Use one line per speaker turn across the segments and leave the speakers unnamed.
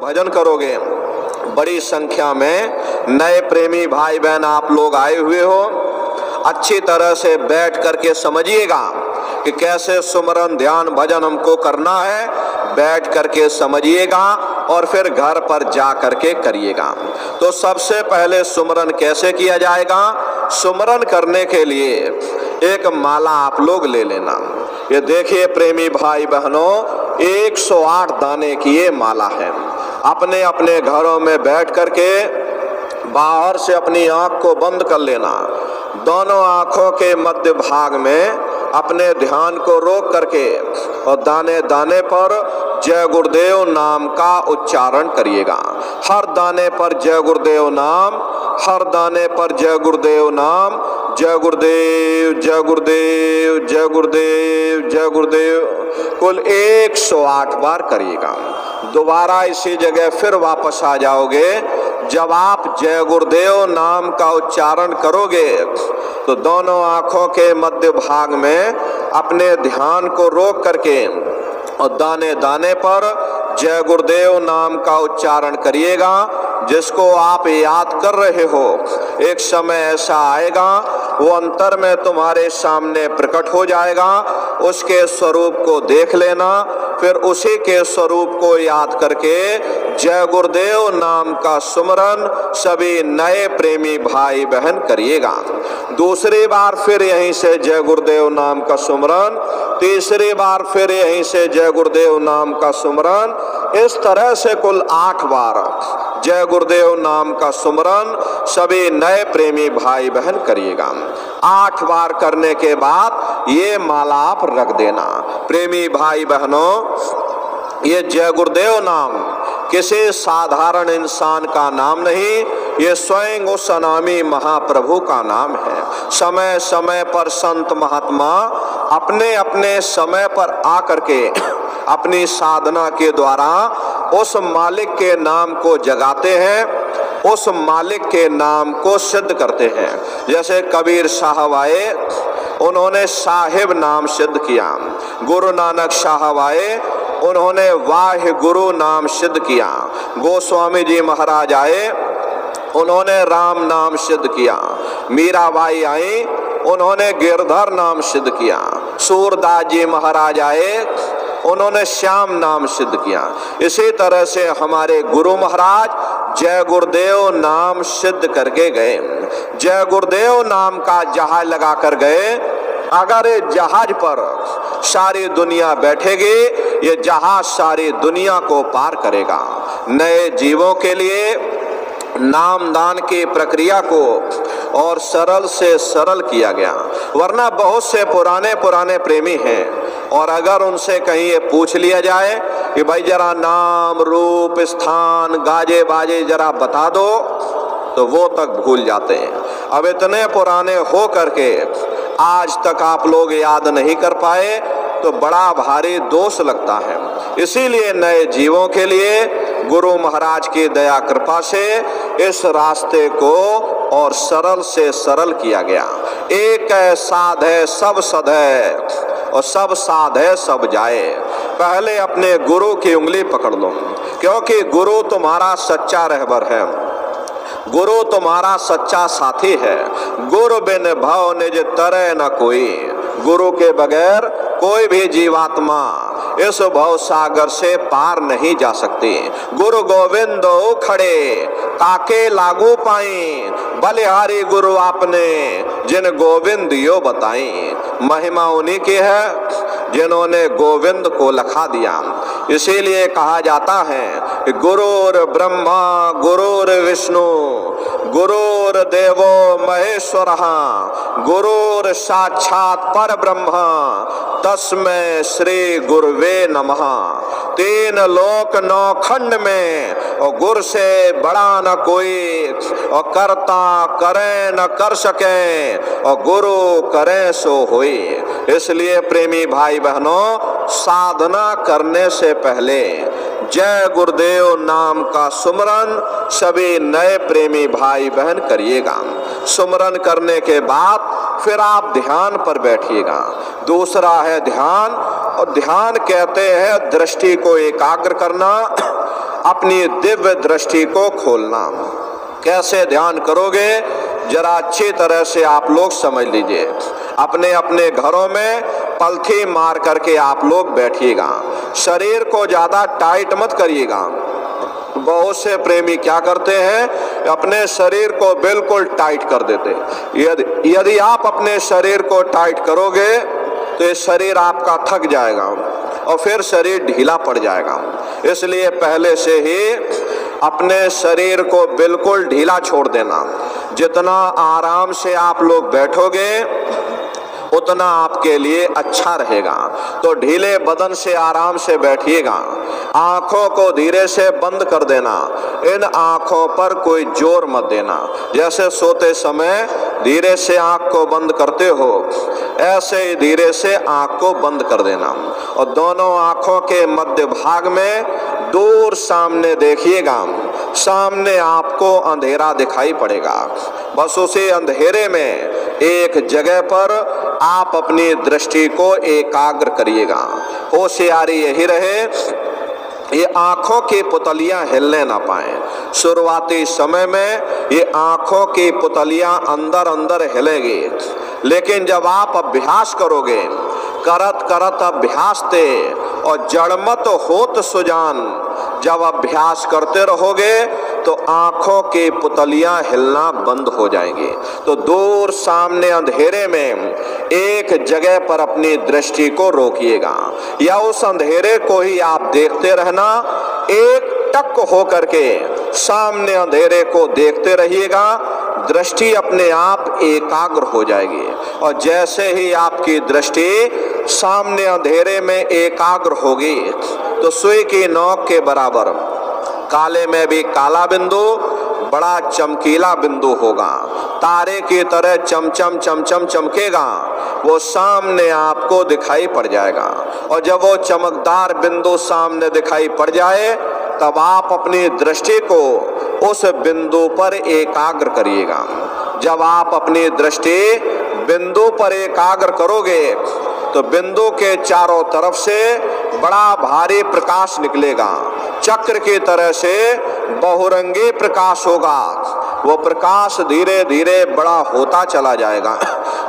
भजन करोगे। बड़ी संख्या में नए प्रेमी भाई बहन आप लोग आए हुए हो, अच्छी तरह से बैठ करके समझिएगा कि कैसे सुमरन ध्यान भजन हमको करना है। बैठ करके समझिएगा और फिर घर पर जा करके करिएगा। तो सबसे पहले सुमरन कैसे किया जाएगा? सुमरन करने के लिए एक माला आप लोग ले लेना। ये देखिए प्रेमी भाई बहनों, 108 दाने की ये माला है। अपने अपने घरों में बैठ करके बाहर से अपनी आंख को बंद कर लेना। दोनों आंखों के मध्य भाग में अपने ध्यान को रोक करके और दाने दाने पर जय गुरुदेव नाम का उच्चारण करिएगा। हर दाने पर जय गुरुदेव नाम, हर दाने पर जय गुरुदेव नाम, जय गुरुदेव जय गुरुदेव जय गुरुदेव जय गुरुदेव, कुल 108 बार करिएगा। दोबारा इसी जगह फिर वापस आ जाओगे। जब आप जय गुरुदेव नाम का उच्चारण करोगे तो दोनों आंखों के मध्य भाग में अपने ध्यान को रोक करके और दाने दाने पर जय गुरुदेव नाम का उच्चारण करिएगा। जिसको आप याद कर रहे हो, एक समय ऐसा आएगा वो अंतर में तुम्हारे सामने प्रकट हो जाएगा। उसके स्वरूप को देख लेना, फिर उसी के स्वरूप को याद करके जय गुरुदेव नाम का सुमरन सभी नए प्रेमी भाई बहन करिएगा। दूसरी बार फिर यहीं से जय गुरुदेव नाम का सुमरन, तीसरी बार फिर यहीं से जय गुरुदेव नाम का सुमरन। इस तरह से कुल 8 बार जय गुरुदेव नाम का सुमरन सभी नए प्रेमी भाई बहन करिएगा। 8 बार करने के बाद ये माला आप रख देना। प्रेमी भाई बहनों, ये जय गुरुदेव नाम किसी साधारण इंसान का नाम नहीं, ये स्वयं उस अनामी महाप्रभु का नाम है। समय समय पर संत महात्मा अपने अपने समय पर आकर के अपनी साधना के द्वारा उस मालिक के नाम को जगाते हैं, उस मालिक के नाम को सिद्ध करते हैं। जैसे कबीर साहब आए, उन्होंने साहिब नाम सिद्ध किया। गुरु नानक साहब आए, उन्होंने वाहे गुरु नाम सिद्ध किया। गोस्वामी जी महाराज आए, उन्होंने राम नाम सिद्ध किया। मीराबाई आई, उन्होंने गिरधर नाम सिद्ध किया। सूरदास जी महाराज आए, उन्होंने श्याम नाम सिद्ध किया। इसी तरह से हमारे गुरु महाराज जय गुरुदेव नाम सिद्ध करके गए। जय गुरुदेव नाम का जहाज लगा कर गए। अगर ये जहाज पर सारी दुनिया बैठेगी, ये जहाज सारी दुनिया को पार करेगा। नए जीवों के लिए नामदान की प्रक्रिया को और सरल से सरल किया गया। वरना बहुत से पुराने पुराने प्रेमी हैं, और अगर उनसे कहीं ये पूछ लिया जाए कि भाई जरा नाम रूप स्थान गाजे बाजे जरा बता दो, तो वो तक भूल जाते हैं। अब इतने पुराने हो करके आज तक आप लोग याद नहीं कर पाए तो बड़ा भारी दोष लगता है। इसीलिए नए जीवों के लिए गुरु महाराज की दया कृपा से इस रास्ते को और सरल से सरल किया गया। एक है साध है सब सद है, और सब साध है सब जाए। पहले अपने गुरु की उंगली पकड़ लो, क्योंकि गुरु तुम्हारा सच्चा रहबर है, गुरु तुम्हारा सच्चा साथी है। गुरु बिन भव निज तरह न कोई, गुरु के बगैर कोई भी जीवात्मा इस भव सागर से पार नहीं जा सकती। गुरु गोविंद खड़े ताके लागू पाई, बलिहारी गुरु आपने जिन गोविंद यो बताई। महिमा उन्हीं की है जिन्होंने गोविंद को लखा दिया। इसीलिए कहा जाता है कि गुरुर ब्रह्मा गुरुर विष्णु गुरुर देवो महेश्वरः गुरुर साक्षात पर ब्रह्मा तस्मै श्री गुरुवे नमः। 3 लोक 9 खंड में और गुरु से बड़ा न कोई, और करता करे न कर सके, और गुरु करे सो होई। इसलिए प्रेमी भाई बहनों, साधना करने से पहले जय गुरुदेव नाम का सुमरन सभी नए प्रेमी भाई बहन करिएगा। सुमरन करने के बाद फिर आप ध्यान पर बैठिएगा। दूसरा है ध्यान, और ध्यान कहते हैं दृष्टि को एकाग्र करना, अपनी दिव्य दृष्टि को खोलना। कैसे ध्यान करोगे जरा अच्छी तरह से आप लोग समझ लीजिए। अपने अपने घरों में पलथी मार करके आप लोग बैठिएगा। शरीर को ज्यादा टाइट मत करिएगा। बहुत से प्रेमी क्या करते हैं, अपने शरीर को बिल्कुल टाइट कर देते। यदि आप अपने शरीर को टाइट करोगे तो ये शरीर आपका थक जाएगा और फिर शरीर ढीला पड़ जाएगा। इसलिए पहले से ही अपने शरीर को बिल्कुल ढीला छोड़ देना। जितना आराम से आप लोग बैठोगे उतना आपके लिए अच्छा रहेगा। तो ढीले बदन से आराम से बैठिएगा। आंखों को धीरे से बंद कर देना। इन आंखों पर कोई जोर मत देना। जैसे सोते समय धीरे से आंख को बंद करते हो, ऐसे ही धीरे से आंख को बंद कर देना। और दोनों आंखों के मध्य भाग में दूर सामने देखिएगा। सामने आपको अंधेरा दिखाई पड़ेगा। बस उसी अंधेरे में एक जगह पर आप अपनी दृष्टि को एकाग्र करिएगा। होशियारी यही रहे ये आंखों की पुतलियां हिलने ना पाए। शुरुआती समय में ये आंखों की पुतलियां अंदर अंदर हिलेगी, लेकिन जब आप अभ्यास करोगे, करत करत अभ्यास ते और जड़मत होत सुजान, जब अभ्यास करते रहोगे तो आंखों की पुतलियां हिलना बंद हो जाएंगी। तो दूर सामने अंधेरे में एक जगह पर अपनी दृष्टि को रोकिएगा, या उस अंधेरे को ही आप देखते रहना। एक टक हो करके सामने अंधेरे को देखते रहिएगा। दृष्टि अपने आप एकाग्र हो जाएगी। और जैसे ही आपकी दृष्टि सामने अंधेरे में एकाग्र होगी तो सुई की नोक के बराबर काले में भी काला बिंदु बड़ा चमकीला बिंदु होगा। तारे की तरह चमचम चमचम चमकेगा, वो सामने आपको दिखाई पड़ जाएगा। और जब वो चमकदार बिंदु सामने दिखाई पड़ जाए तब आप अपनी दृष्टि को उस बिंदु पर एकाग्र करिएगा। जब आप अपनी दृष्टि बिंदु पर एकाग्र करोगे तो बिंदु के चारों तरफ से बड़ा भारी प्रकाश निकलेगा। चक्र की तरह से बहुरंगी प्रकाश होगा। वो प्रकाश धीरे धीरे बड़ा होता चला जाएगा।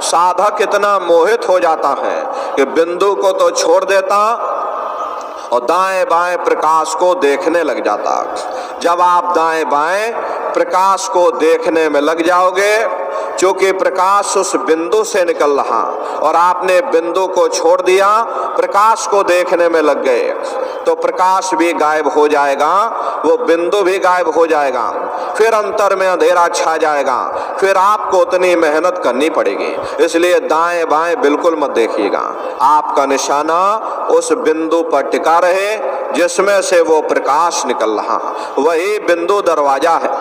साधक इतना मोहित हो जाता है कि बिंदु को तो छोड़ देता और दाएं बाएं प्रकाश को देखने लग जाता। जब आप दाएं बाएं प्रकाश को देखने में लग जाओगे, क्योंकि प्रकाश उस बिंदु से निकल रहा और आपने बिंदु को छोड़ दिया, प्रकाश को देखने में लग गए, तो प्रकाश भी गायब हो जाएगा, वो बिंदु भी गायब हो जाएगा। फिर अंतर में अंधेरा छा जाएगा। फिर आपको उतनी मेहनत करनी पड़ेगी। इसलिए दाएं बाएं बिल्कुल मत देखिएगा। आपका निशाना उस बिंदु पर टिका रहे जिसमें से वो प्रकाश निकल रहा। वही बिंदु दरवाजा है,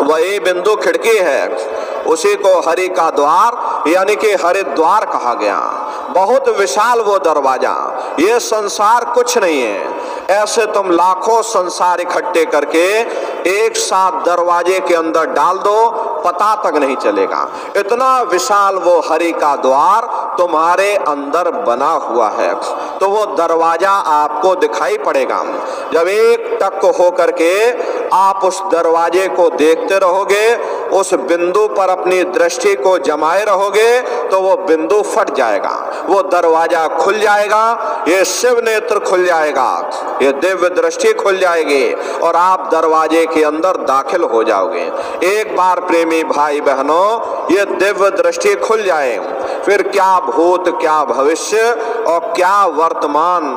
वही बिंदु खिड़की है। उसी को हरि का द्वार यानी कि हरिद्वार कहा गया। बहुत विशाल वो दरवाजा। ये संसार कुछ नहीं है। ऐसे तुम लाखों संसार इकट्ठे करके एक साथ दरवाजे के अंदर डाल दो, पता तक नहीं चलेगा। इतना विशाल वो हरि का द्वार तुम्हारे अंदर बना हुआ है। तो वो दरवाजा आपको दिखाई पड़ेगा। जब एक टक हो करके आप उस दरवाजे को देखते रहोगे, उस बिंदु पर अपनी दृष्टि को जमाए रहोगे, तो वो बिंदु फट जाएगा, वो दरवाजा खुल जाएगा, ये शिव नेत्र खुल जाएगा, ये दिव्य दृष्टि खुल जाएगी और आप दरवाजे के अंदर दाखिल हो जाओगे। एक बार प्रेमी भाई बहनों ये दिव्य दृष्टि खुल जाए, फिर क्या भूत, क्या भविष्य और क्या वर्तमान,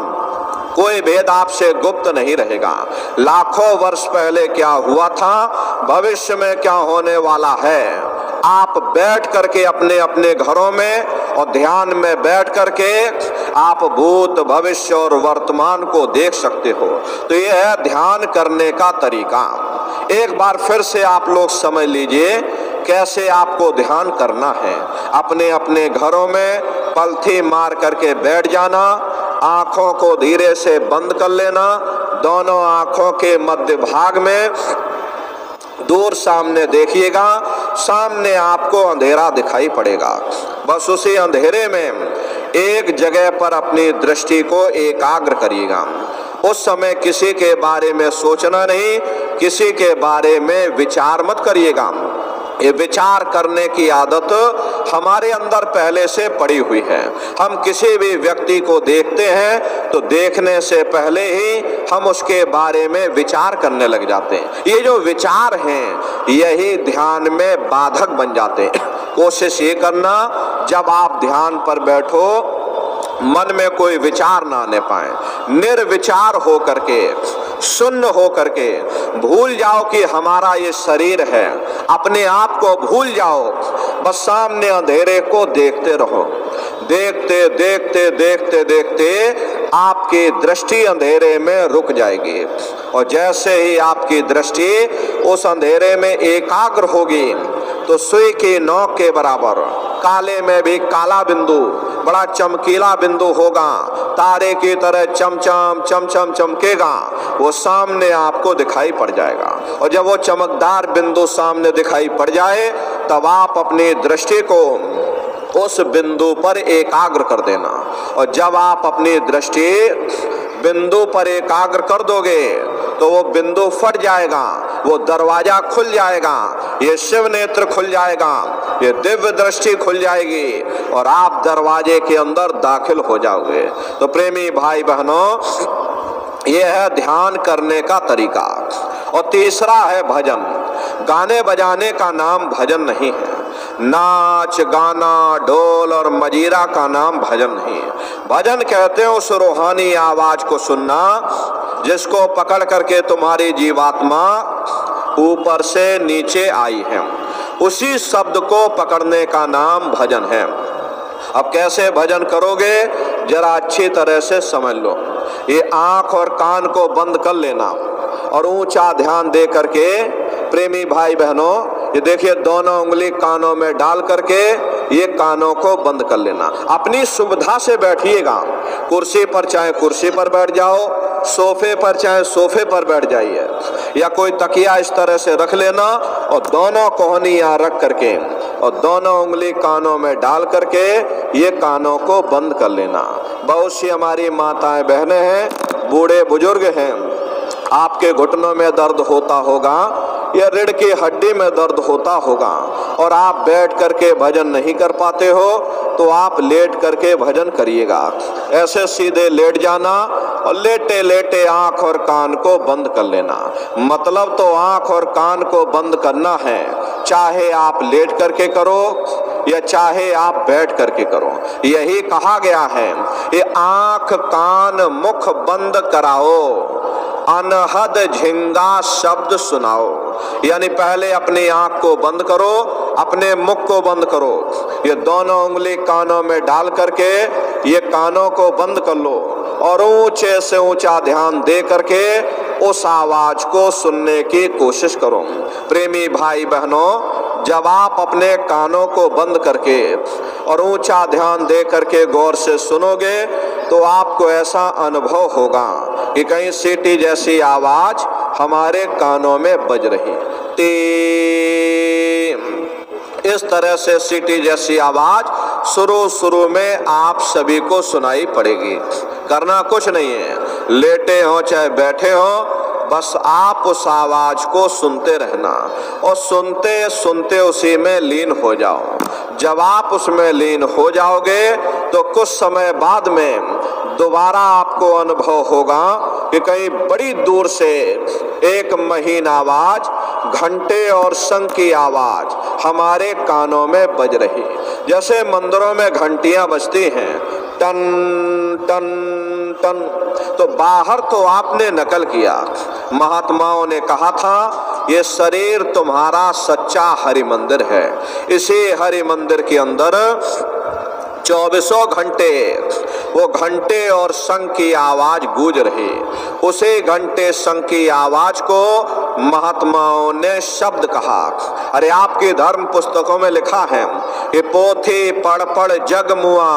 कोई भेद आपसे गुप्त नहीं रहेगा। लाखों वर्ष पहले क्या हुआ था, भविष्य में क्या होने वाला है, आप बैठ करके अपने अपने घरों में और ध्यान में बैठ करके आप भूत, भविष्य और वर्तमान को देख सकते हो। तो यह है ध्यान करने का तरीका। एक बार फिर से आप लोग समझ लीजिए कैसे आपको ध्यान करना है। अपने अपने घरों में पलथी मार करके बैठ जाना, आंखों को धीरे से बंद कर लेना, दोनों आंखों के मध्य भाग में दूर सामने देखिएगा, सामने आपको अंधेरा दिखाई पड़ेगा। बस उसी अंधेरे में एक जगह पर अपनी दृष्टि को एकाग्र करिएगा। उस समय किसी के बारे में सोचना नहीं, किसी के बारे में विचार मत करिएगा। ये विचार करने की आदत हमारे अंदर पहले से पड़ी हुई है। हम किसी भी व्यक्ति को देखते हैं तो देखने से पहले ही हम उसके बारे में विचार करने लग जाते हैं। ये जो विचार हैं यही ध्यान में बाधक बन जाते हैं। कोशिश ये करना, जब आप ध्यान पर बैठो मन में कोई विचार ना आने पाए, निर्विचार हो करके, शून्य हो करके भूल जाओ कि हमारा ये शरीर है, अपने आप को भूल जाओ, बस सामने अंधेरे को देखते रहो। देखते देखते देखते देखते आपकी दृष्टि अंधेरे में रुक जाएगी, और जैसे ही आपकी दृष्टि उस अंधेरे में एकाग्र होगी तो सुई की नोक के बराबर काले में भी काला बिंदु, बड़ा चमकीला बिंदु होगा, तारे की तरह चमचम चमचम चमकेगा, वो सामने आपको दिखाई पड़ जाएगा। और जब वो चमकदार बिंदु सामने दिखाई पड़ जाए तब आप अपनी दृष्टि को उस बिंदु पर एकाग्र कर देना। और जब आप अपनी दृष्टि बिंदु पर एकाग्र कर दोगे तो वो बिंदु फट जाएगा, वो दरवाजा खुल जाएगा, ये शिव नेत्र खुल जाएगा, ये दिव्य दृष्टि खुल जाएगी और आप दरवाजे के अंदर दाखिल हो जाओगे। तो प्रेमी भाई बहनों, ये है ध्यान करने का तरीका। और तीसरा है भजन। गाने बजाने का नाम भजन नहीं है, नाच गाना ढोल और मजीरा का नाम भजन नहीं है। भजन कहते हैं उस रूहानी आवाज को सुनना जिसको पकड़ करके तुम्हारी जीवात्मा ऊपर से नीचे आई है, उसी शब्द को पकड़ने का नाम भजन है। अब कैसे भजन करोगे जरा अच्छी तरह से समझ लो। ये आंख और कान को बंद कर लेना और ऊंचा ध्यान दे करके, प्रेमी भाई बहनों ये देखिए, दोनों उंगली कानों में डाल करके ये कानों को बंद कर लेना। अपनी सुविधा से बैठिएगा, कुर्सी पर चाहे कुर्सी पर बैठ जाओ, सोफे पर चाहे सोफे पर बैठ जाइए, या कोई तकिया इस तरह से रख लेना और दोनों कोहनी यहाँ रख करके और दोनों उंगली कानों में डाल करके ये कानों को बंद कर लेना। बहुत सी हमारी माताएं बहनें हैं, बूढ़े बुजुर्ग हैं, आपके घुटनों में दर्द होता होगा या रीढ़ की हड्डी में दर्द होता होगा और आप बैठ करके भजन नहीं कर पाते हो तो आप लेट करके भजन करिएगा। ऐसे सीधे लेट जाना और लेटे लेटे आंख और कान को बंद कर लेना। मतलब तो आंख और कान को बंद करना है, चाहे आप लेट करके करो या चाहे आप बैठ करके करो। यही कहा गया है, ये आंख कान मुख बंद कराओ, अनहद झिंगा शब्द सुनाओ। यानी पहले अपनी आंख को बंद करो, अपने मुख को बंद करो, ये दोनों उंगली कानों में डाल करके ये कानों को बंद कर लो और ऊंचे से ऊंचा ध्यान दे करके उस आवाज को सुनने की कोशिश करो। प्रेमी भाई बहनों, जब आप अपने कानों को बंद करके और ऊंचा ध्यान दे करके गौर से सुनोगे तो आपको ऐसा अनुभव होगा कि कहीं सीटी जैसी आवाज हमारे कानों में बज रही। इस तरह से सीटी जैसी आवाज शुरू में आप सभी को सुनाई पड़ेगी। करना कुछ नहीं है, लेटे हो चाहे बैठे हो, बस आप उस आवाज को सुनते रहना और सुनते सुनते उसी में लीन हो जाओ। जब आप उसमें लीन हो जाओगे तो कुछ समय बाद में दोबारा आपको अनुभव होगा कि कहीं बड़ी दूर से एक महीन आवाज, घंटे और शंख की आवाज हमारे कानों में बज रही। जैसे मंदिरों में घंटियां बजती हैं, टन टन टन, तो बाहर तो आपने नकल किया। महात्माओं ने कहा था ये शरीर तुम्हारा सच्चा हरि मंदिर है, इसी हरि मंदिर के अंदर 24 घंटे वो घंटे और शंख की आवाज गूंज रही। उसी घंटे शंख की आवाज को महात्माओं ने शब्द कहा। अरे आपकी धर्म पुस्तकों में लिखा है कि पोथी पढ़ पढ़ जग मुआ,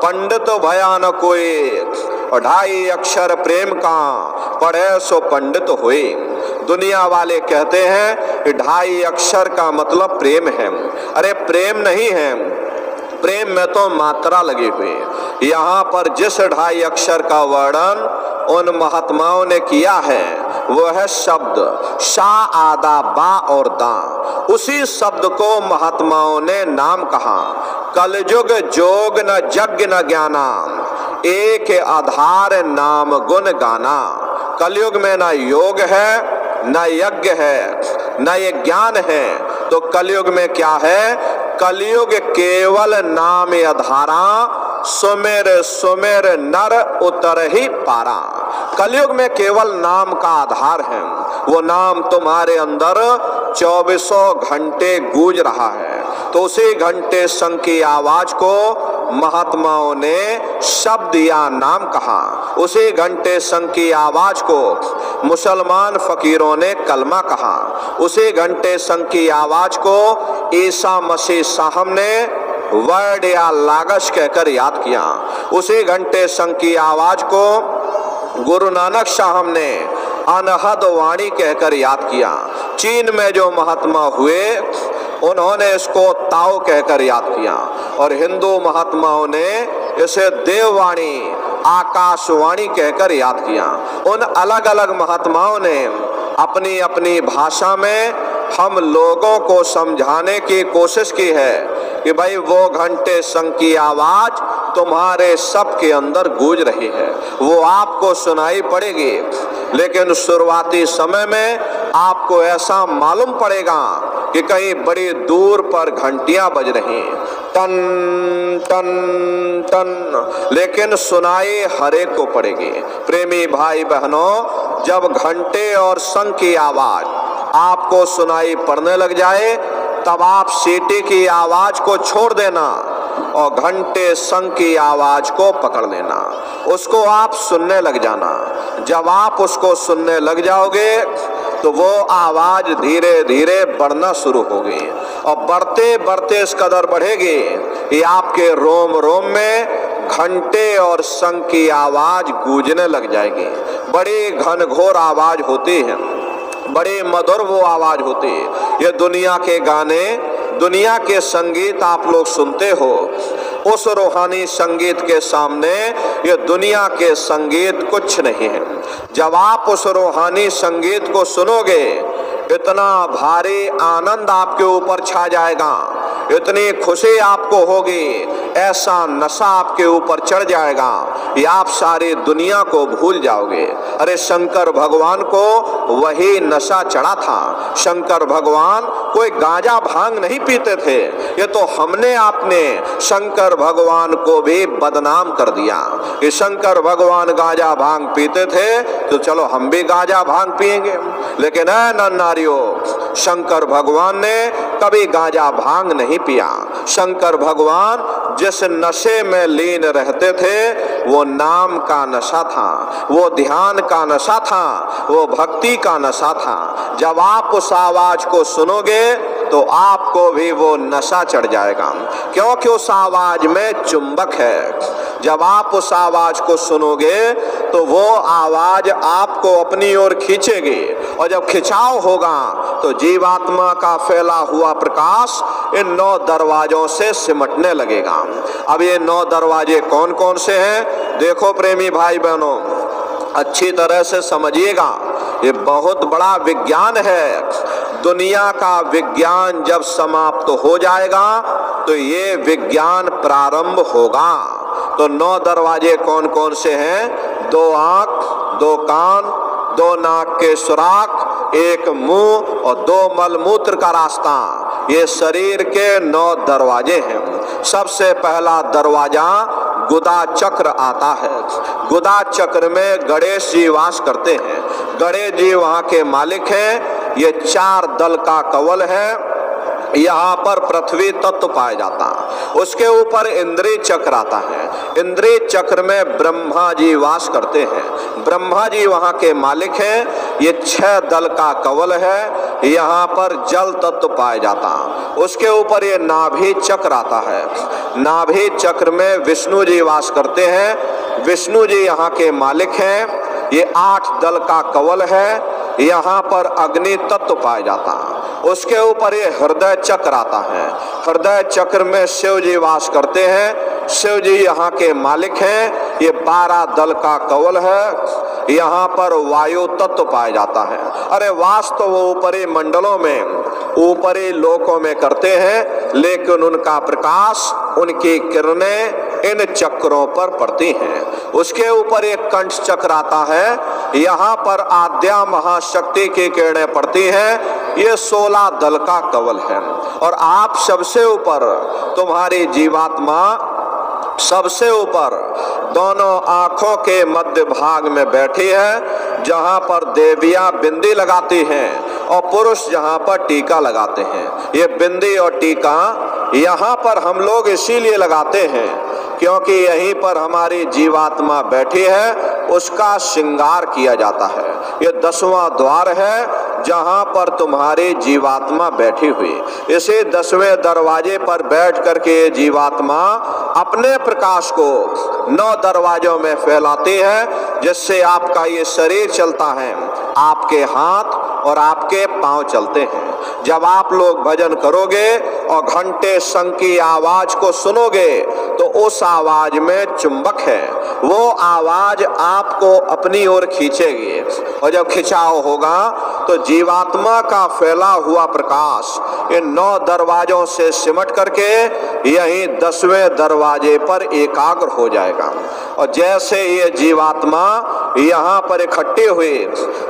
पंडित भया न कोई, 2.5 अक्षर प्रेम का, पढ़े सो पंडित हुए। दुनिया वाले कहते हैं कि 2.5 अक्षर का मतलब प्रेम है। अरे प्रेम नहीं है, प्रेम में तो मात्रा लगी हुई है। यहाँ पर जिस 2.5 अक्षर का वर्णन उन महात्माओं ने किया है वो है शब्द शा, आदा, बा और दा। उसी शब्द को महात्माओं ने नाम कहा। कलयुग जोग न यज्ञ न ज्ञाना, एक आधार नाम गुण गाना। कलयुग में न योग है न यज्ञ है न ये ज्ञान है, तो कलयुग में क्या है? कलयुग केवल नाम आधारा, सुमेर सुमेर नर उतर ही पारा। कलयुग में केवल नाम का आधार है। वो नाम तुम्हारे अंदर 24 घंटे गूंज रहा है। तो उसी घंटे संग की आवाज को महात्माओं ने शब्द या नाम कहा। उसी घंटे संग की आवाज को मुसलमान फकीरों ने कलमा कहा। उसी घंटे संग की आवाज को ईसा मसीह साहब ने वर्ड या लागश कहकर याद किया। उसी घंटे संग की आवाज को गुरु नानक साहब ने अनहद वाणी कहकर याद किया। चीन में जो महात्मा हुए उन्होंने इसको ताओ कहकर याद किया, और हिंदू महात्माओं ने इसे देववाणी आकाशवाणी कहकर याद किया। उन अलग अलग महात्माओं ने अपनी अपनी भाषा में हम लोगों को समझाने की कोशिश की है कि भाई वो घंटे संग की आवाज तुम्हारे सबके अंदर गूंज रही है, वो आपको सुनाई पड़ेगी। लेकिन शुरुआती समय में आपको ऐसा मालूम पड़ेगा कि कहीं बड़ी दूर पर घंटियां बज रही, टन टन टन, लेकिन सुनाई हर एक को पड़ेगी। प्रेमी भाई बहनों, जब घंटे और शंख की आवाज आपको सुनाई पड़ने लग जाए तब आप सीटी की आवाज को छोड़ देना और घंटे शंख की आवाज को पकड़ लेना, उसको आप सुनने लग जाना। जब आप उसको सुनने लग जाओगे तो वो आवाज धीरे धीरे बढ़ना शुरू होगी, और बढ़ते बढ़ते इस कदर बढ़ेगी कि आपके रोम रोम में घंटे और शंख की आवाज गूंजने लग जाएगी। बड़ी घनघोर आवाज होती है, बड़े मधुर वो आवाज होती है। ये दुनिया के गाने, दुनिया के संगीत आप लोग सुनते हो, उस रूहानी संगीत के सामने ये दुनिया के संगीत कुछ नहीं है। जब आप उस रूहानी संगीत को सुनोगे इतना भारी आनंद आपके ऊपर छा जाएगा, इतनी खुशी आपको होगी, ऐसा नशा आपके ऊपर चढ़ जाएगा कि आप सारी दुनिया को भूल जाओगे। अरे शंकर भगवान को वही नशा चढ़ा था। शंकर भगवान कोई गांजा भांग नहीं पीते थे, ये तो हमने आपने शंकर भगवान को भी बदनाम कर दिया कि शंकर भगवान गांजा भांग पीते थे तो चलो हम भी गांजा भांग पिएंगे। लेकिन ऐ नन्नारियों, शंकर भगवान ने कभी गांजा भांग नहीं पिया। शंकर भगवान जिस नशे में लीन रहते थे वो नाम का नशा था, वो ध्यान का नशा था, वो भक्ति का नशा था। जब आप उस आवाज को सुनोगे तो आपको भी वो नशा चढ़ जाएगा, क्योंकि उस आवाज में चुंबक है। जब आप उस आवाज को सुनोगे तो वो आवाज आपको अपनी ओर खींचेगी, और जब खिंचाव होगा तो जीवात्मा का फैला हुआ प्रकाश इन 9 दरवाजों से सिमटने लगेगा। अब ये 9 दरवाजे कौन कौन से हैं? देखो प्रेमी भाई बहनों, अच्छी तरह से समझिएगा, ये बहुत बड़ा विज्ञान है। दुनिया का विज्ञान जब समाप्त हो जाएगा तो ये विज्ञान प्रारंभ होगा। तो 9 दरवाजे कौन कौन से हैं? 2 आंख, 2 कान, 2 नाक के सुराख, 1 मुंह और 2 मलमूत्र का रास्ता, ये शरीर के 9 दरवाजे हैं। सबसे पहला दरवाजा गुदा चक्र आता है। गुदा चक्र में गणेश जी वास करते हैं। गणेश जी वहाँ के मालिक हैं। ये 4 दल का कवल है। यहाँ पर पृथ्वी तत्व पाया जाता, उसके ऊपर इंद्रिय चक्र आता है। इंद्रिय चक्र में ब्रह्मा जी वास करते हैं। ब्रह्मा जी वहाँ के मालिक हैं। ये 6 दल का कवल है। यहाँ पर जल तत्व पाया जाता, उसके ऊपर ये नाभि चक्र आता है। नाभि चक्र में विष्णु जी वास करते हैं। विष्णु जी यहाँ के मालिक हैं। ये 8 दल का कवल है। यहाँ पर अग्नि तत्व पाया जाता है। उसके ऊपर ये हृदय चक्र आता है। हृदय चक्र में शिव जी वास करते हैं। शिव जी यहाँ के मालिक हैं। ये 12 दल का कवल है। यहाँ पर वायु तत्व पाया जाता है। अरे वास तो वो ऊपरी मंडलों में, ऊपरी लोकों में करते हैं, लेकिन उनका प्रकाश, उनकी किरणें इन चक्रों पर पड़ती हैं। उसके ऊपर एक कंठ चक्र आता है। यहाँ पर आद्या महाशक्ति की किरणें पड़ती हैं। ये 16 दल का कवल है। और आप सबसे ऊपर, तुम्हारी जीवात्मा सबसे ऊपर दोनों आंखों के मध्य भाग में बैठी है, जहां पर देवियां बिंदी लगाती हैं और पुरुष जहां पर टीका लगाते हैं। ये बिंदी और टीका यहाँ पर हम लोग इसीलिए लगाते हैं क्योंकि यहीं पर हमारी जीवात्मा बैठी है, उसका श्रृंगार किया जाता है। ये 10वां द्वार है जहां पर तुम्हारी जीवात्मा बैठी हुई। इसी 10वें दरवाजे पर बैठ करके ये जीवात्मा अपने प्रकाश को 9 दरवाजों में फैलाती है, जिससे आपका ये शरीर चलता है, आपके हाथ और आपके पांव चलते हैं। जब आप लोग भजन करोगे और घंटे शंख की आवाज को सुनोगे तो उस आवाज में चुंबक है, वो आवाज आपको अपनी ओर खींचेगी। और जब खिंचाव होगा तो जीवात्मा का फैला हुआ प्रकाश इन 9 दरवाजों से सिमट करके यहीं 10वें दरवाजे पर एकाग्र हो जाएगा। और जैसे ये जीवात्मा यहाँ पर इकट्ठी हुई,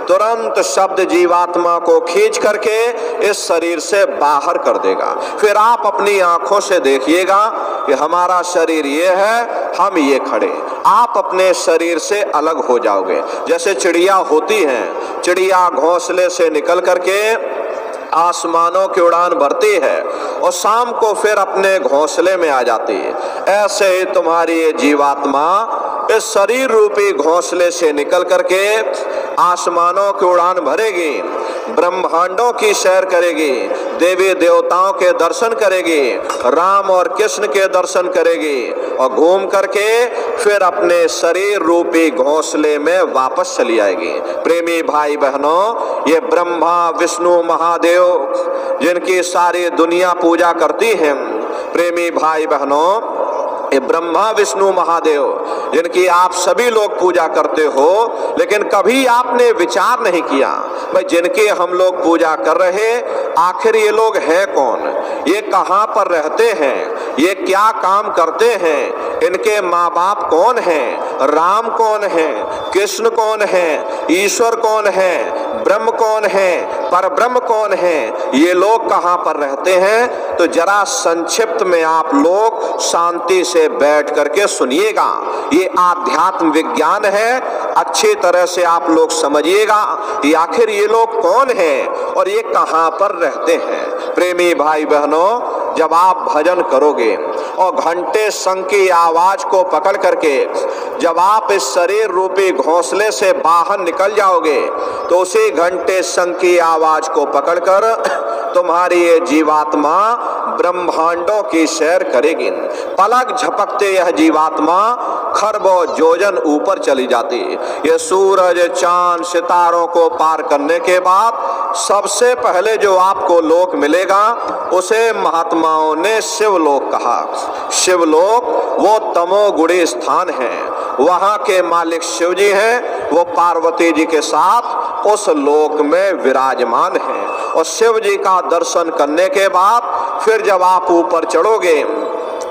तुरंत शब्द जीवात्मा को खींच करके इस शरीर से बाहर कर देगा। फिर आप अपनी आंखों से देखिएगा कि हमारा शरीर ये है, हम ये खड़े। आप अपने शरीर से अलग हो जाओगे। जैसे चिड़िया होती हैं, चिड़िया घोंसले से निकल करके आसमानों की उड़ान भरती है और शाम को फिर अपने घोंसले में आ जाती है। ऐसे ही तुम्हारी ये जीवात्मा इस शरीर रूपी घोंसले से निकल करके आसमानों की उड़ान भरेगी, ब्रह्मांडों की सैर करेगी, देवी देवताओं के दर्शन करेगी, राम और कृष्ण के दर्शन करेगी और घूम करके फिर अपने शरीर रूपी घोंसले में वापस चली आएगी। प्रेमी भाई बहनों, ये ब्रह्मा विष्णु महादेव जिनकी सारी दुनिया पूजा करती है, प्रेमी भाई बहनों, ये ब्रह्मा विष्णु महादेव जिनकी आप सभी लोग पूजा करते हो, लेकिन कभी आपने विचार नहीं किया भाई जिनकी हम लोग पूजा कर रहे, आखिर ये लोग हैं कौन, ये कहाँ पर रहते हैं, ये क्या काम करते हैं, इनके माँ बाप कौन हैं, राम कौन है, कृष्ण कौन है, ईश्वर कौन है, ब्रह्म कौन है, परब्रह्म कौन है, ये लोग कहाँ पर रहते हैं। तो जरा संक्षिप्त में आप लोग शांति से बैठ करके सुनिएगा। ये आध्यात्म विज्ञान है, अच्छी तरह से आप लोग समझिएगा कि आखिर ये लोग कौन हैं और ये कहाँ पर रहते हैं। प्रेमी भाई बहनों, जब आप भजन करोगे और घंटे शंख की आवाज को पकड़ करके जब आप इस शरीर रूपी घोंसले से बाहर निकल जाओगे, तो उसी घंटे शंख की आवाज को पकड़कर तुम्हारी ये जीवात्मा ब्रह्मांडों की सैर करेगी। पलक झपकते यह जीवात्मा खरबों जोजन ऊपर चली जाती। ये सूरज चांद सितारों को पार करने के बाद सबसे पहले जो आपको लोक मिलेगा उसे महात्माओं ने शिवलोक कहा। शिवलोक वो तमोगुणी स्थान है, वहां के मालिक शिव जी हैं, वो पार्वती जी के साथ उस लोक में विराजमान हैं। और शिव जी का दर्शन करने के बाद फिर जब आप ऊपर चढ़ोगे,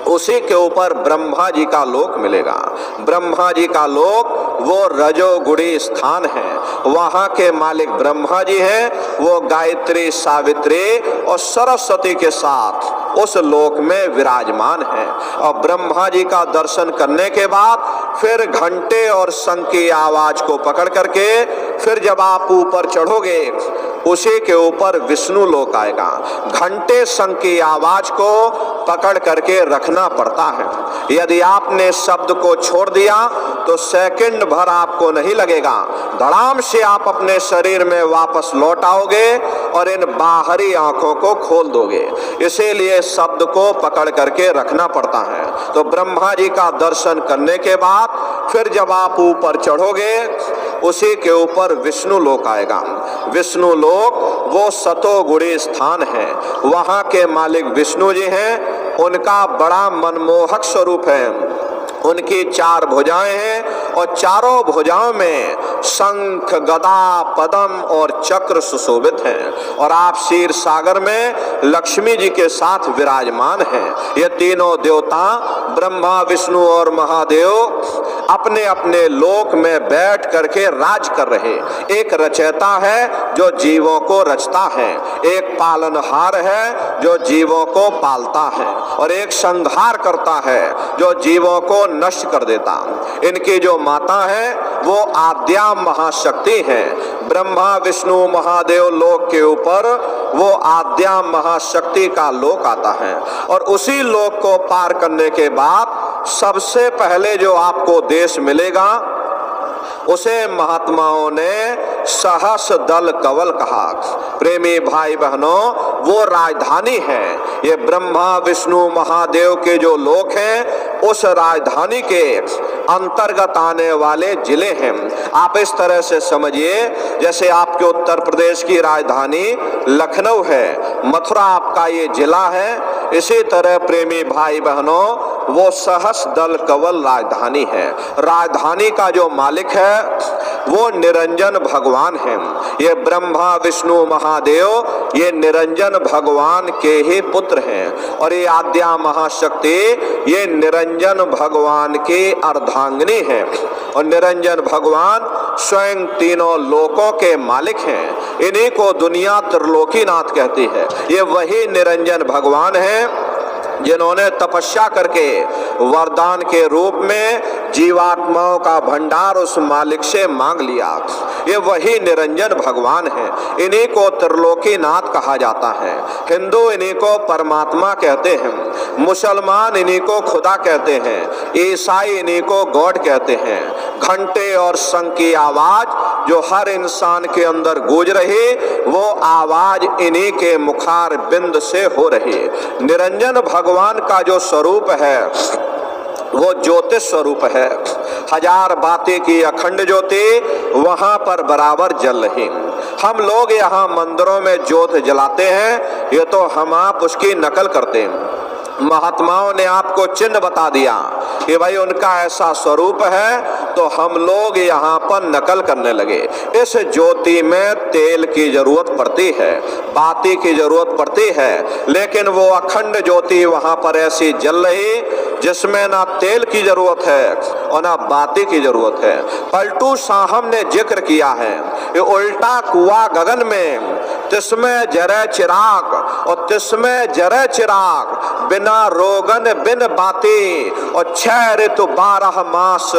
उसी के ऊपर ब्रह्मा जी का लोक मिलेगा। ब्रह्मा जी का लोक वो रजोगुणी स्थान है, वहाँ के मालिक ब्रह्मा जी हैं, वो गायत्री सावित्री और सरस्वती के साथ उस लोक में विराजमान हैं। और ब्रह्मा जी का दर्शन करने के बाद फिर घंटे और शंख की आवाज को पकड़ करके फिर जब आप ऊपर चढ़ोगे, उसी के ऊपर विष्णु लोक आएगा। घंटे शंख की आवाज को पकड़ करके रखना पड़ता है। यदि आपने शब्द को छोड़ दिया तो सेकंड भर आपको नहीं लगेगा, धड़ाम से आप अपने शरीर में वापस लौट आओगे और इन बाहरी आंखों को खोल दोगे। इसीलिए शब्द को पकड़ करके रखना पड़ता है। तो ब्रह्मा जी का दर्शन करने के बाद फिर जब आप ऊपर चढ़ोगे उसी के ऊपर विष्णु लोक आएगा। विष्णु लोक वो सतोगुणी स्थान है, वहाँ के मालिक विष्णु जी हैं। उनका बड़ा मनमोहक स्वरूप है। उनकी 4 भुजाएं हैं और चारों भुजाओं में शंख, गदा, पद्म और चक्र सुशोभित हैं। और आप क्षीर सागर में लक्ष्मी जी के साथ विराजमान हैं। ये तीनों देवता ब्रह्मा, विष्णु और महादेव अपने अपने लोक में बैठ करके राज कर रहे। एक रचयिता है जो जीवों को रचता है, एक पालनहार है जो जीवों को पालता है, और एक संहार करता है जो जीवों को नष्ट कर देता। इनकी जो माता है वो आद्या महाशक्ति है। ब्रह्मा, विष्णु, महादेव लोक के ऊपर वो आद्या महाशक्ति का लोक आता है। और उसी लोक को पार करने के बाद सबसे पहले जो आपको देश मिलेगा उसे महात्माओं ने सहस दल कवल कहा। प्रेमी भाई बहनों, वो राजधानी है। ये ब्रह्मा, विष्णु, महादेव के जो लोक हैं उस राजधानी के अंतर्गत आने वाले जिले हैं। आप इस तरह से समझिए जैसे आपके उत्तर प्रदेश की राजधानी लखनऊ है, मथुरा आपका ये जिला है। इसी तरह प्रेमी भाई बहनों वो सहस दल कवल राजधानी है। राजधानी का जो मालिक है वो निरंजन भगवान है। ये ब्रह्मा, विष्णु, महादेव ये निरंजन भगवान के ही पुत्र हैं। और ये आद्या महाशक्ति ये निरंजन भगवान की अर्धांगिनी है। और निरंजन भगवान स्वयं तीनों लोकों के मालिक हैं। इन्हीं को दुनिया त्रिलोकीनाथ कहती है। ये वही निरंजन भगवान है जिन्होंने तपस्या करके वरदान के रूप में जीवात्माओं का भंडार उस मालिक से मांग लिया। ये वही निरंजन भगवान है। इन्हीं को त्रिलोकीनाथ कहा जाता है। हिंदू इन्हीं को परमात्मा कहते हैं, मुसलमान इन्हीं को खुदा कहते हैं, ईसाई इन्हीं को गॉड कहते हैं। घंटे और शंख की आवाज जो हर इंसान के अंदर गूंज रही वो आवाज इन्हीं के मुखार बिंद से हो रही। निरंजन भगवान का जो स्वरूप है वो ज्योतिष स्वरूप है। 1000 बातें की अखंड ज्योति वहां पर बराबर जल रही। हम लोग यहाँ मंदिरों में ज्योत जलाते हैं, ये तो हम आप उसकी नकल करते हैं। महात्माओं ने आपको चिन्ह बता दिया कि भाई उनका ऐसा स्वरूप है, तो हम लोग यहाँ पर नकल करने लगे। इस ज्योति में तेल की जरूरत पड़ती है, बाती की जरूरत पड़ती है, लेकिन वो अखंड ज्योति वहाँ पर ऐसी जल रही जिसमें ना तेल की जरूरत है और ना बाती की जरूरत है। पलटू साहब ने जिक्र किया है ये उल्टा कुआं गगन में तिसमें जरे चिराग और तिसमें जरे चिराग, बिना रोगन बिन बाती और 6 ऋतु 12 मास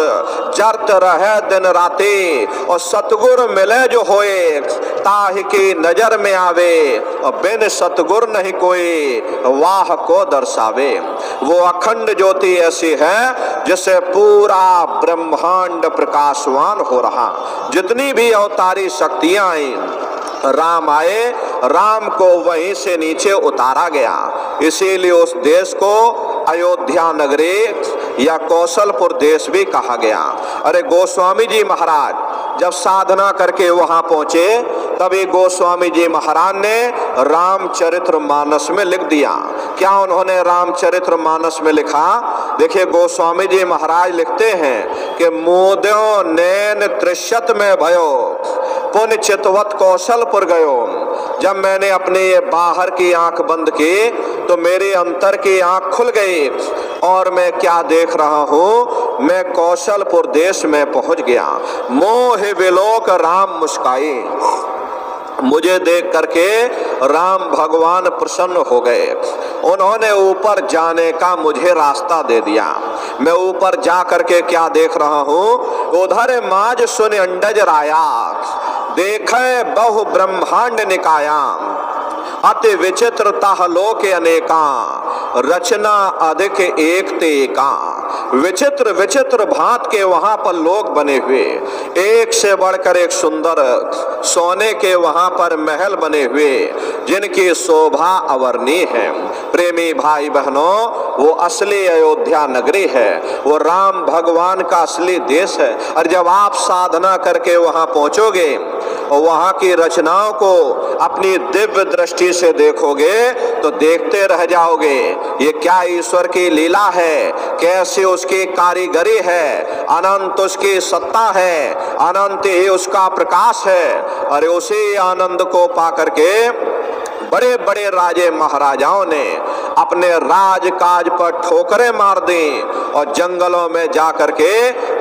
जरत रहे दिन राती। और सतगुर मिले जो होए ताहि की नजर में आवे और बिन सतगुर नहीं कोई वाह को दर्शावे। वो अखंड ज्योति ऐसी है जिससे पूरा ब्रह्मांड प्रकाशवान हो रहा। जितनी भी अवतारी शक्तियां आई, राम आए, राम को वहीं से नीचे उतारा गया। इसीलिए उस देश को अयोध्या नगरी या कौशलपुर देश भी कहा गया। अरे गोस्वामी जी महाराज जब साधना करके वहां पहुंचे तभी गोस्वामी जी महाराज ने रामचरितमानस में लिख दिया। क्या उन्होंने रामचरितमानस में लिखा? देखिए गोस्वामी जी महाराज लिखते हैं कि मोद्यो नैन त्रिशत में भयो पुण्य चितवत कौशलपुर गयो। जब मैंने अपने ये बाहर की आंख बंद की तो मेरे अंतर की आंख खुल गई और मैं क्या देख रहा हूँ, मैं कौशलपुर देश में पहुंच गया। मोह विलोक राम मुस्काई। मुझे देख करके राम भगवान प्रसन्न हो गए। उन्होंने ऊपर जाने का मुझे रास्ता दे दिया। मैं ऊपर जा करके क्या देख रहा हूँ, उधर माज सुन अंडज राया देखे बहु ब्रह्मांड निकाया अति विचित्रता लोक अनेका रचना अधिक एक तेका। विचित्र विचित्र भांत के वहां पर लोग बने हुए, एक से बढ़कर एक सुंदर सोने के वहां पर महल बने हुए जिनकी शोभा अवर्णीय है। प्रेमी भाई बहनों वो असली अयोध्या नगरी है, वो राम भगवान का असली देश है। और जब आप साधना करके वहां पहुंचोगे और वहां की रचनाओं को अपनी दिव्य दृष्टि से देखोगे तो देखते रह जाओगे, ये क्या ईश्वर की लीला है, कैसे उसकी कारीगरी है, अनंत उसकी सत्ता है, अनंत ही उसका प्रकाश है। अरे उसी आनंद को पा करके बड़े बड़े राजे महाराजाओं ने अपने राजकाज पर ठोकरें मार दी और जंगलों में जा करके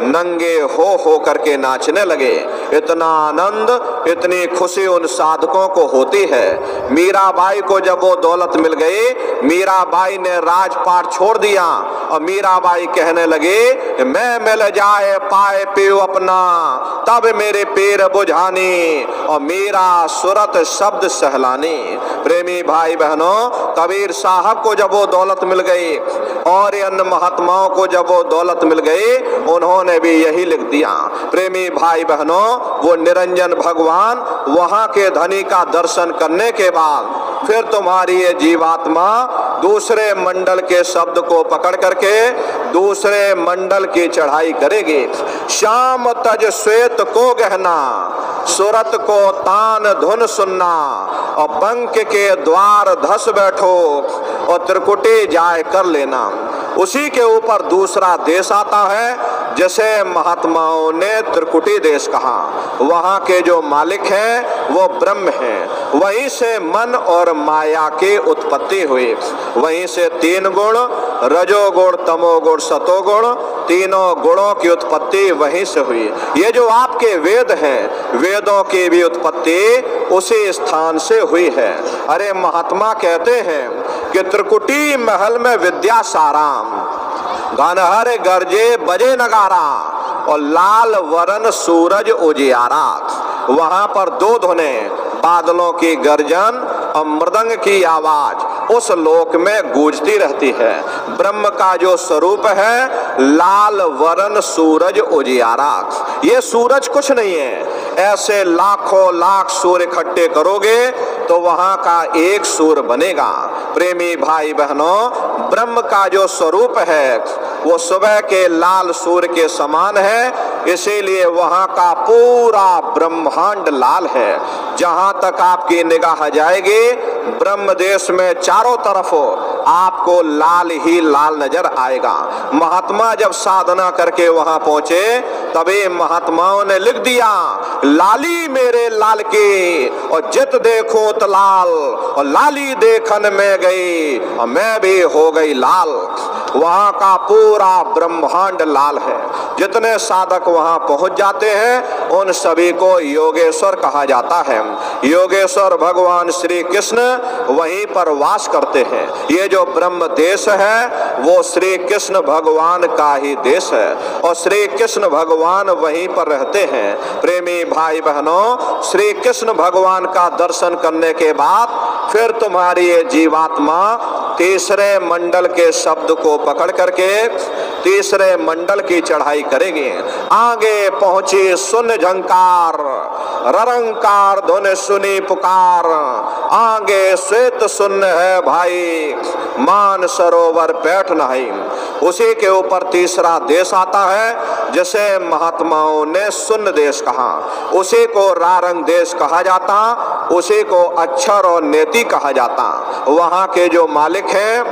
नंगे हो करके नाचने लगे। इतना आनंद, इतनी खुशी उन साधकों को होती है। मीराबाई को जब वो दौलत मिल गई, मीराबाई ने राजपाट छोड़ दिया और मीराबाई कहने लगी, मैं मिल जाए पाए पियो अपना, तब मेरे पैर बुझानी और मेरा सुरत शब्द सहलानी। प्रेमी भाई बहनों, कबीर साहब को जब वो दौलत मिल गई और अन्य महात्माओं को जब वो दौलत मिल गई, उन्होंने भी यही लिख दिया। प्रेमी भाई बहनों, वो निरंजन भगवान वहां के धनी का दर्शन करने के बाद फिर तुम्हारी ये जीवात्मा दूसरे मंडल के शब्द को पकड़ करके दूसरे मंडल की चढ़ाई करेगी। श्याम तज श्वेत को गहना, सुरत को तान धुन सुनना, और बंक के द्वार धस बैठो और त्रिकुटी जाय कर लेना। उसी के ऊपर दूसरा देश आता है जैसे महात्माओं ने त्रिकुटी देश कहा। वहां के जो मालिक हैं वो ब्रह्म हैं, वहीं से मन और माया की उत्पत्ति हुई। वहीं से तीन गुण, रजोगुण, तमोगुण, सतोगुण, तीनों गुणों की उत्पत्ति वहीं से हुई। ये जो आपके वेद हैं, वेदों की भी उत्पत्ति उसी स्थान से हुई है। अरे महात्मा कहते हैं कि त्रिकुटी महल में विद्या साराम, घनहर गरजे बजे नगारा और लाल वरन सूरज उजियारा। वहां पर दो धुने, बादलों की गर्जन और मृदंग की आवाज उस लोक में गूंजती रहती है। ब्रह्म का जो स्वरूप है लाल वरन सूरज उजियारा। ये सूरज कुछ नहीं है, ऐसे लाखों लाख सूर्य इकट्ठे करोगे तो वहां का एक सूर्य बनेगा। प्रेमी भाई बहनों, ब्रह्म का जो स्वरूप है वो सुबह के लाल सूर्य के समान है, इसीलिए वहां का पूरा ब्रह्मांड लाल है। जहां तक आपकी निगाह जाएगी ब्रह्म देश में चारों तरफ आपको लाल ही लाल नजर आएगा। महात्मा जब साधना करके वहां पहुंचे तभी महात्माओं ने लिख दिया, लाली मेरे लाल की और जित देखो तो लाल, और लाली देखन में गई और मैं भी हो गई लाल। वहां का पूरा ब्रह्मांड लाल है। जितने साधक वहां पहुंच जाते हैं उन सभी को योगेश्वर कहा जाता है। योगेश्वर भगवान श्री कृष्ण वहीं पर वास करते हैं। ये जो ब्रह्म देश है वो श्री कृष्ण भगवान का ही देश है और श्री कृष्ण भगवान वहीं पर रहते हैं। प्रेमी भाई बहनों, श्री कृष्ण भगवान का दर्शन करने के बाद फिर तुम्हारी ये जीवात्मा तीसरे मंडल के शब्द को पकड़ करके तीसरे मंडल की चढ़ाई करेगी। आगे पहुंची सुन झंकार, ररंकार धुन सुनी पुकार, आगे श्वेत सुन है भाई, मान सरोवर बैठ नहीं। उसी के ऊपर तीसरा देश आता है जैसे महात्माओं ने सुन देश कहा, उसी को रारंग देश कहा जाता, उसी को अक्षर और नेति कहा जाता। वहां के जो मालिक हैं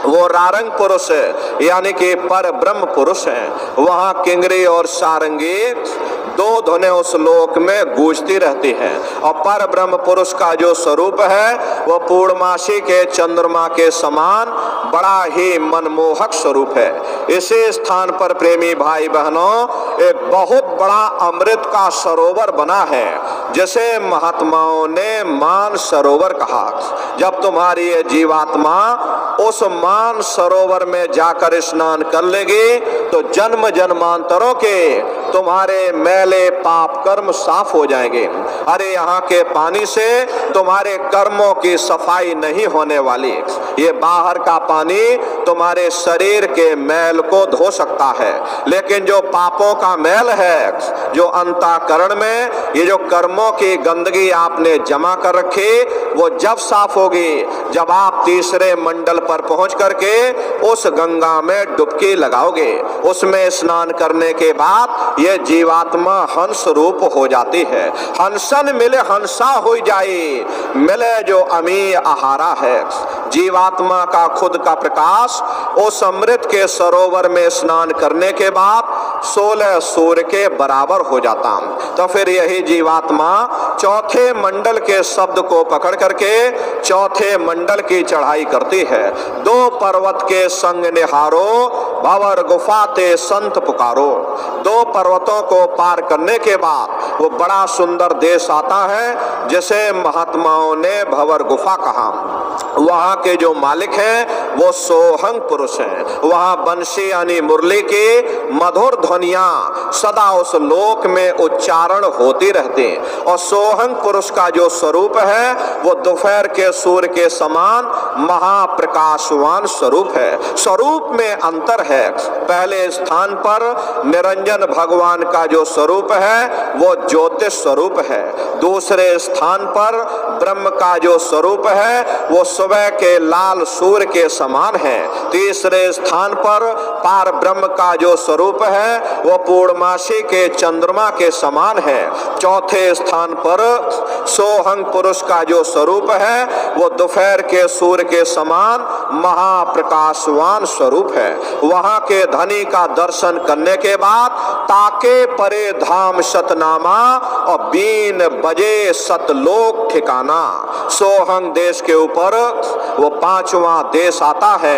वो रारंग पुरुष है, यानी कि पर ब्रह्म पुरुष हैं। वहां किंगरी और सारंगी दो धुनें उस लोक में गूंजती रहती हैं और पर ब्रह्म पुरुष का जो स्वरूप है वो पूर्णमासी के चंद्रमा के समान बड़ा ही मनमोहक स्वरूप है। इसी स्थान पर प्रेमी भाई बहनों एक बहुत बड़ा अमृत का सरोवर बना है, जैसे महात्माओं ने मान सरोवर कहा। जब तुम्हारी ये जीवात्मा उस मान सरोवर में जाकर स्नान कर लेगी तो जन्म जन्मांतरों के तुम्हारे मैले पाप कर्म साफ हो जाएंगे। अरे यहाँ के पानी से तुम्हारे कर्मों की सफाई नहीं होने वाली, ये बाहर का पानी तुम्हारे शरीर के मैल को धो सकता है, लेकिन जो पापों का मैल है, जो अंतःकरण में ये जो कर्मों की गंदगी आपने जमा कर रखी, वो जब साफ होगी जब आप तीसरे मंडल पर पहुंच करके उस गंगा में डुबकी लगाओगे। उसमें स्नान करने के बाद ये जीवात्मा हंस रूप हो जाती है। हंसन मिले हंसा हो जाए, मिले जो अमी आहारा है। जीवात्मा का खुद का प्रकाश उस अमृत के सरोवर में स्नान करने के बाद 16 सूर्य के बराबर हो जाता। तो फिर यही जीवात्मा चौथे मंडल के शब्द को पकड़ करके चौथे मंडल की चढ़ाई करती है। 2 पर्वत के संग निहारो, भंवर गुफा ते संत पुकारो। 2 पर्वतों को पार करने के बाद वो बड़ा सुंदर देश आता है जिसे महात्माओं ने भंवर गुफा कहा। वहाँ के जो मालिक हैं वो सोहंग पुरुष हैं। वहाँ बंशी यानी मुरली की मधुर ध्वनियाँ सदा उस लोक में उच्चारण होती रहती। और सोहंग पुरुष का जो स्वरूप है वो दोपहर के सूर्य के समान महाप्रकाशवान स्वरूप है। स्वरूप में अंतर है। पहले स्थान पर निरंजन भगवान का जो स्वरूप है वो ज्योतिष स्वरूप है। दूसरे स्थान पर ब्रह्म का जो स्वरूप है वो सुबह के लाल सूर्य के समान है। तीसरे स्थान पर पार ब्रह्म का जो स्वरूप है वो पूर्णमासी के चंद्रमा के समान है। चौथे स्थान पर सोहंग पुरुष का जो स्वरूप है वो दोपहर के सूर्य के समान महाप्रकाशवान स्वरूप है। वहां के धनी का दर्शन करने के बाद ताके परे धाम सतनामा और बीन बजे सतलोक ठिकाना। सोहंग देश के ऊपर वो 5वां देश आता है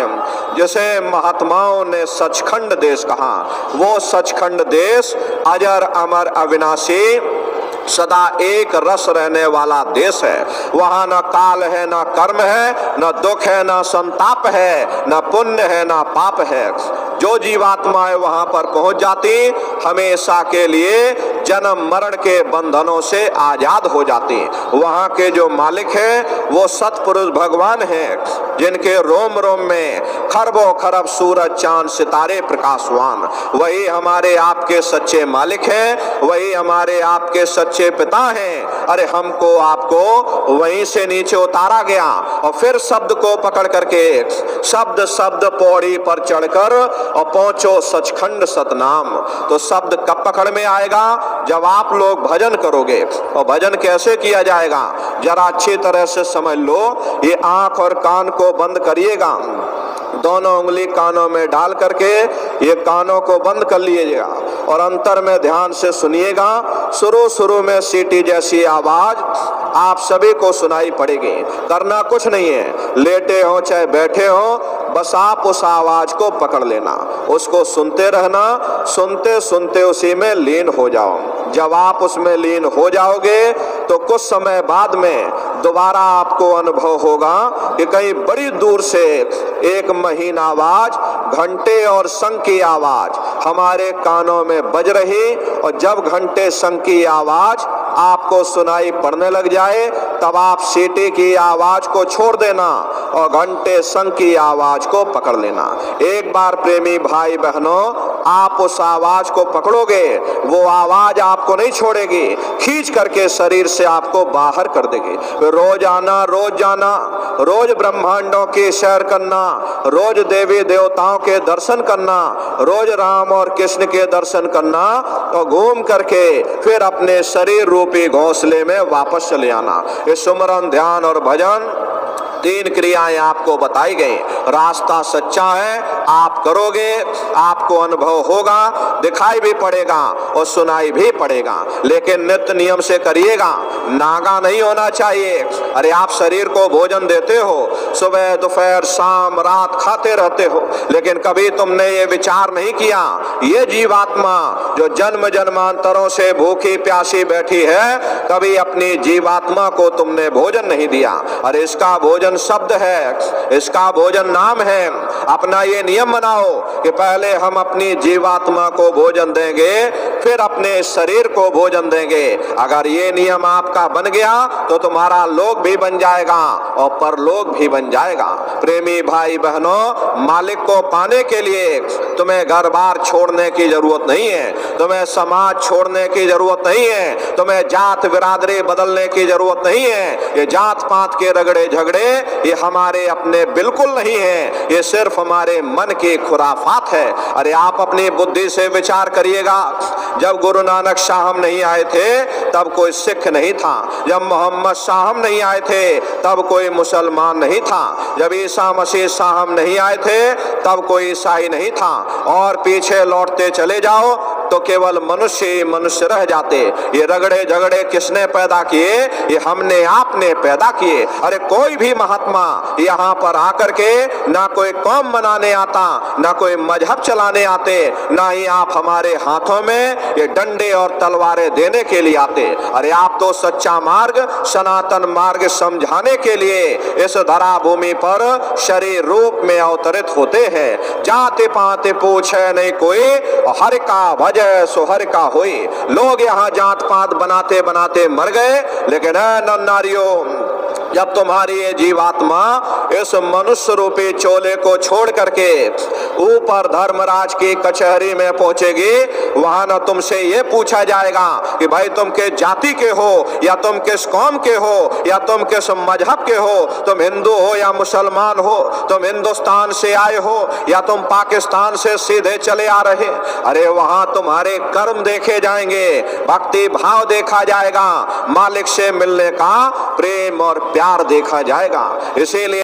जिसे महात्माओं ने सचखंड देश कहा। वो सचखंड देश अजर अमर अविनाशी सदा एक रस रहने वाला देश है। वहाँ न काल है, न कर्म है, न दुख है, न संताप है, न पुण्य है, न पाप है। जो जीवात्माएं वहाँ पर पहुँच जाती हमेशा के लिए जन्म मरण के बंधनों से आजाद हो जाती। वहाँ के जो मालिक हैं वो सतपुरुष भगवान हैं जिनके रोम रोम में खरबों खरब सूरज चांद सितारे प्रकाशवान। वही हमारे आपके सच्चे मालिक हैं, वही हमारे आपके सच्चे पिता हैं। अरे हमको आपको वहीं से नीचे उतारा गया और फिर शब्द को पकड़ करके शब्द शब्द पौड़ी पर चढ़कर और पहुंचो सचखंड सतनाम। तो शब्द कब पकड़ में आएगा? जब आप लोग भजन करोगे। और भजन कैसे किया जाएगा जरा अच्छी तरह से समझ लो। ये आंख और कान को बंद करिएगा, दोनों उंगली कानों में डाल करके ये कानों को बंद कर लीजिएगा और अंतर में ध्यान से सुनिएगा। शुरू में सीटी जैसी आवाज आप सभी को सुनाई पड़ेगी। करना कुछ नहीं है, लेटे हो चाहे बैठे हो, बस आप उस आवाज को पकड़ लेना, उसको सुनते रहना, सुनते सुनते उसी में लीन हो जाओ। जब आप उसमें लीन हो जाओगे तो कुछ समय बाद में दोबारा आपको अनुभव होगा कि कहीं बड़ी दूर से एक महीन आवाज, घंटे और शंख की आवाज हमारे कानों में बज रही। और जब घंटे शंख की आवाज आपको सुनाई पड़ने लग जाए तब आप सीटी की आवाज को छोड़ देना और घंटे शंख की आवाज को पकड़ लेना। एक बार प्रेमी भाई बहनों आप उस आवाज को पकड़ोगे, वो आवाज आपको नहीं छोड़ेगी, खींच करके शरीर से आपको बाहर कर देगी। रोज आना, रोज जाना, रोज ब्रह्मांडों की सैर करना, रोज देवी देवताओं के दर्शन करना, रोज राम और कृष्ण के दर्शन करना और घूम करके फिर अपने शरीर रूपी घोंसले में वापस चले आना। ये सुमरन, ध्यान और भजन 3 क्रियाएं आपको बताई गई। रास्ता सच्चा है, आप करोगे, आपको अनुभव होगा, दिखाई भी पड़ेगा और सुनाई भी पड़ेगा, लेकिन नित्य नियम से करिएगा। नागा नहीं होना चाहिए। अरे आप शरीर को भोजन देते हो, सुबह दोपहर शाम रात खाते रहते हो, लेकिन कभी तुमने ये विचार नहीं किया ये जीवात्मा जो जन्म जन्मांतरों से भूखी प्यासी बैठी है, कभी अपनी जीवात्मा को तुमने भोजन नहीं दिया। अरे इसका भोजन शब्द है, इसका भोजन नाम है। अपना ये नियम बनाओ कि पहले हम अपनी जीवात्मा को भोजन देंगे, फिर अपने शरीर को भोजन देंगे। अगर ये नियम आपका बन गया तो तुम्हारा लोक भी बन जाएगा और परलोक भी बन जाएगा। प्रेमी भाई बहनों, मालिक को पाने के लिए तुम्हें घर बार छोड़ने की जरूरत नहीं है, तुम्हें समाज छोड़ने की जरूरत नहीं है, तुम्हें जात बिरादरी बदलने की जरूरत नहीं है। ये जात पात के रगड़े झगड़े ये हमारे अपने बिल्कुल नहीं है, ये सिर्फ हमारे मन की खुराफात है। अरे आप अपनी बुद्धि से विचार करिएगा, जब गुरु नानक साहब नहीं आए थे तब कोई सिख नहीं था, जब मोहम्मद साहब नहीं आए थे तब कोई मुसलमान नहीं था, जब ईसा मसीह साहब नहीं आए थे तब कोई ईसाई नहीं था, और पीछे लौटते चले जाओ तो केवल मनुष्य ही मनुष्य रह जाते। ये रगड़े झगड़े किसने पैदा किए? ये हमने आपने पैदा किए। अरे कोई भी महात्मा यहाँ पर आकर के ना कोई कौम मनाने आता, ना कोई मजहब चलाने आते, ना ही आप हमारे हाथों में ये डंडे और तलवारें देने के लिए आते। अरे आप तो सच्चा मार्ग, सनातन मार्ग समझाने के लिए इस धरा भूमि पर शरीर रूप में अवतरित होते हैं। जाति पाति पूछे नहीं कोई, हर का भज सो हर का होई। लोग यहाँ जात पात बनाते बनाते मर गए, लेकिन नर नारियों, जब तुम्हारी ये जीवात्मा इस मनुष्य रूपी चोले को छोड़ करके ऊपर धर्मराज की कचहरी में पहुंचेगी, वहां न तुमसे ये पूछा जाएगा कि भाई तुम किस जाति के हो, या तुम किस कौम के हो, या तुम किस मजहब के हो, तुम हिंदू हो या मुसलमान हो, तुम हिंदुस्तान से आए हो या तुम पाकिस्तान से सीधे चले आ रहे। अरे वहां तुम्हारे कर्म देखे जाएंगे, भक्ति भाव देखा जाएगा, मालिक से मिलने का प्रेम और प्यार देखा जाएगा। इसीलिए